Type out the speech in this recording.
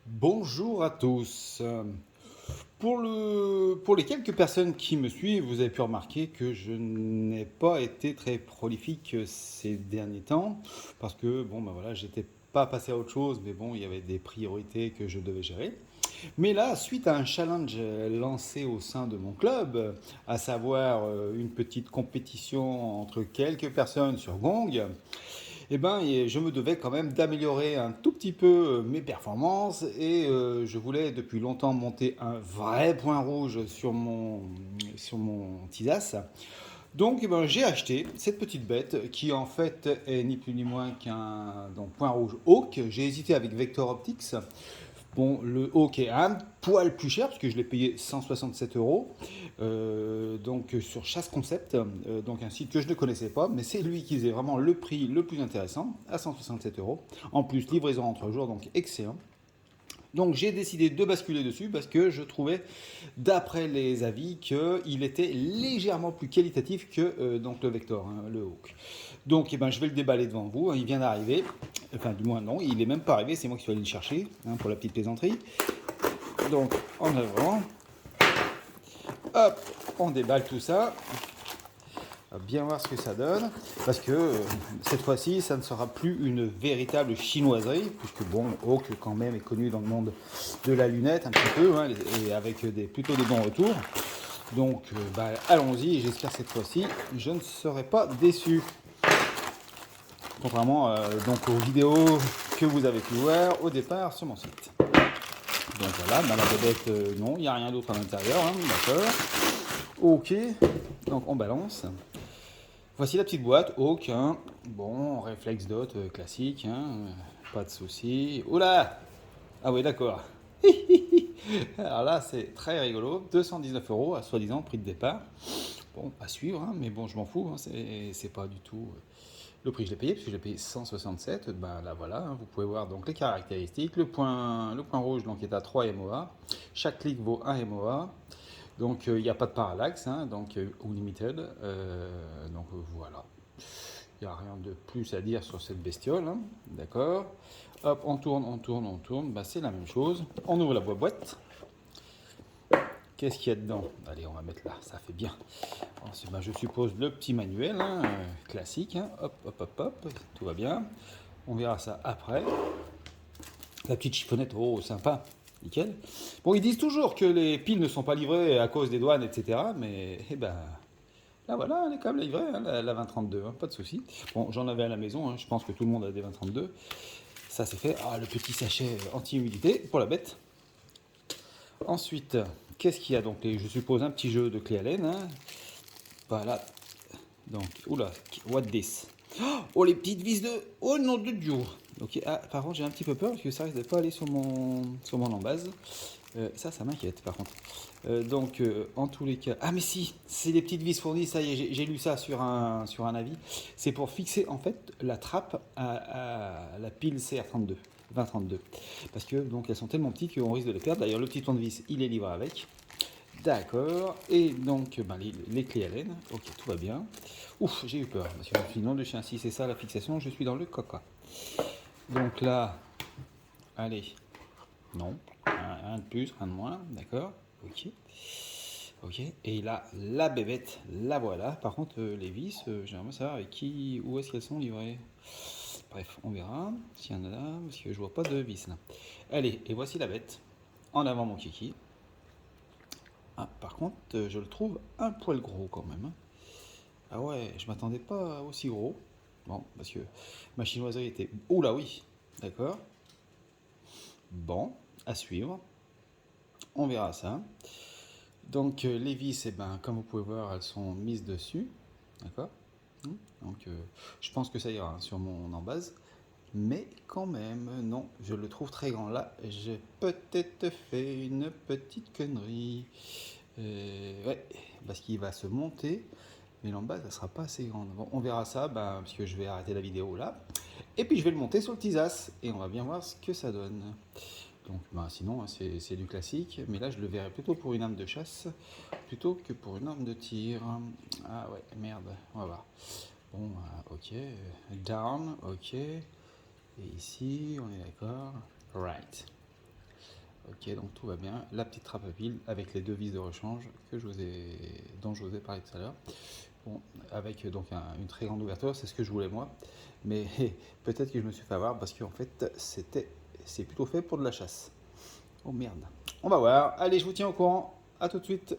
Bonjour à tous. Pour les quelques personnes qui me suivent, vous avez pu remarquer que je n'ai pas été très prolifique ces derniers temps parce que bon ben voilà, j'étais pas passé à autre chose, mais bon, il y avait des priorités que je devais gérer. Mais là, suite à un challenge lancé au sein de mon club, à savoir une petite compétition entre quelques personnes sur Gong, eh ben, je me devais quand même d'améliorer un tout petit peu mes performances et je voulais depuis longtemps monter un vrai point rouge sur mon TISAS. Donc eh ben, j'ai acheté cette petite bête qui en fait est ni plus ni moins qu'un point rouge Hawk. J'ai hésité avec Vector Optics. Bon, le Hawk est un poil plus cher parce que je l'ai payé 167 euros. Donc sur Chasse Concept, donc un site que je ne connaissais pas, mais c'est lui qui faisait vraiment le prix le plus intéressant à 167 euros. En plus, livraison en 3 jours, donc excellent. Donc j'ai décidé de basculer dessus parce que je trouvais, d'après les avis, qu'il était légèrement plus qualitatif que donc le Vector, hein, le Hawk. Donc eh ben, je vais le déballer devant vous, hein, il vient d'arriver. Enfin du moins non, il n'est même pas arrivé, c'est moi qui suis allé le chercher, hein, pour la petite plaisanterie. Donc en avant, hop, on déballe tout ça. On va bien voir ce que ça donne, parce que cette fois-ci, ça ne sera plus une véritable chinoiserie, puisque bon, Hawk quand même est connu dans le monde de la lunette un petit peu, hein, et avec plutôt des bons retours. Donc bah, allons-y, et j'espère que cette fois-ci, je ne serai pas déçu. Contrairement donc aux vidéos que vous avez pu voir au départ sur mon site. Donc voilà, bah, la bébête, non, il n'y a rien d'autre à l'intérieur, hein, d'accord. Ok, donc on balance. Voici la petite boîte, Hawk, hein. Bon, réflexe dot classique, hein, pas de souci. Oula. Ah oui, d'accord. Alors là, c'est très rigolo, 219 euros à soi-disant prix de départ. Bon, à suivre, hein, mais bon, je m'en fous, hein, c'est pas du tout le prix que je l'ai payé, puisque je l'ai payé 167. Ben là, voilà, hein, vous pouvez voir donc les caractéristiques. Le point rouge donc, est à 3 MOA. Chaque clic vaut 1 MOA. Donc il n'y a pas de parallaxe, hein, donc ou limited. Donc voilà. Il n'y a rien de plus à dire sur cette bestiole, hein, d'accord. Hop, on tourne, on tourne, on tourne. Bah, c'est la même chose. On ouvre la boîte. Qu'est-ce qu'il y a dedans? Allez, on va mettre là, ça fait bien. Ensuite, bah, je suppose le petit manuel, hein, classique. Hein. Hop, hop, hop, hop, tout va bien. On verra ça après. La petite chiffonnette, oh, sympa, nickel. Bon, ils disent toujours que les piles ne sont pas livrées à cause des douanes, etc. Mais, eh ben, là voilà, elle est quand même livrée, hein, la 2032, hein, pas de souci. Bon, j'en avais à la maison, hein, je pense que tout le monde a des 2032. Ça c'est fait. Ah, le petit sachet anti-humidité pour la bête. Ensuite, qu'est-ce qu'il y a donc? Je suppose un petit jeu de clé Allen. Hein. Voilà. Donc, oula, what this? Oh, les petites vis de. Oh, nom de Dieu! Ok, ah, par contre, j'ai un petit peu peur parce que ça risque de pas aller sur mon embase. Ça m'inquiète par contre. En tous les cas. Ah, mais si, c'est des petites vis fournies, ça y est, j'ai lu ça sur un avis. C'est pour fixer en fait la trappe à la pile CR32, 2032. Parce que donc elles sont tellement petites qu'on risque de les perdre. D'ailleurs, le petit tournevis, il est livré avec. D'accord. Et donc, ben, les clés Allen. Ok, tout va bien. Ouf, j'ai eu peur. Parce que je me suis dit, non, de chien, si c'est ça la fixation, je suis dans le coca. Donc là, allez, non. Un de plus, un de moins, d'accord. Ok. Ok. Et là, la bébête, la voilà. Par contre, les vis, j'aimerais savoir avec qui, où est-ce qu'elles sont livrées. Bref, on verra s'il y en a là, parce que je vois pas de vis là. Allez, et voici la bête. En avant mon kiki. Ah, par contre, je le trouve un poil gros quand même. Hein. Ah ouais, je m'attendais pas aussi gros. Bon, parce que ma chinoiserie était. Oh là oui, d'accord. Bon, à suivre. On verra ça. Donc les vis, eh ben, comme vous pouvez voir, elles sont mises dessus. D'accord. Donc je pense que ça ira hein, sur mon embase. Mais quand même, non, je le trouve très grand. Là, j'ai peut-être fait une petite connerie. Ouais, parce qu'il va se monter, mais l'embase, elle sera pas assez grande. Bon, on verra ça, ben, parce que je vais arrêter la vidéo là. Et puis je vais le monter sur le Tisas, et on va bien voir ce que ça donne. Donc, ben, sinon, hein, c'est du classique, mais là, je le verrai plutôt pour une arme de chasse, plutôt que pour une arme de tir. Ah ouais, merde, on va voir. Bon, ok, down, ok. Et ici, on est d'accord. Right. Ok, donc tout va bien. La petite trappe à pile avec les deux vis de rechange dont je vous ai parlé tout à l'heure. Bon, avec donc une très grande ouverture, c'est ce que je voulais moi. Mais peut-être que je me suis fait avoir parce qu'en fait, c'est plutôt fait pour de la chasse. Oh merde. On va voir. Allez, je vous tiens au courant. À tout de suite.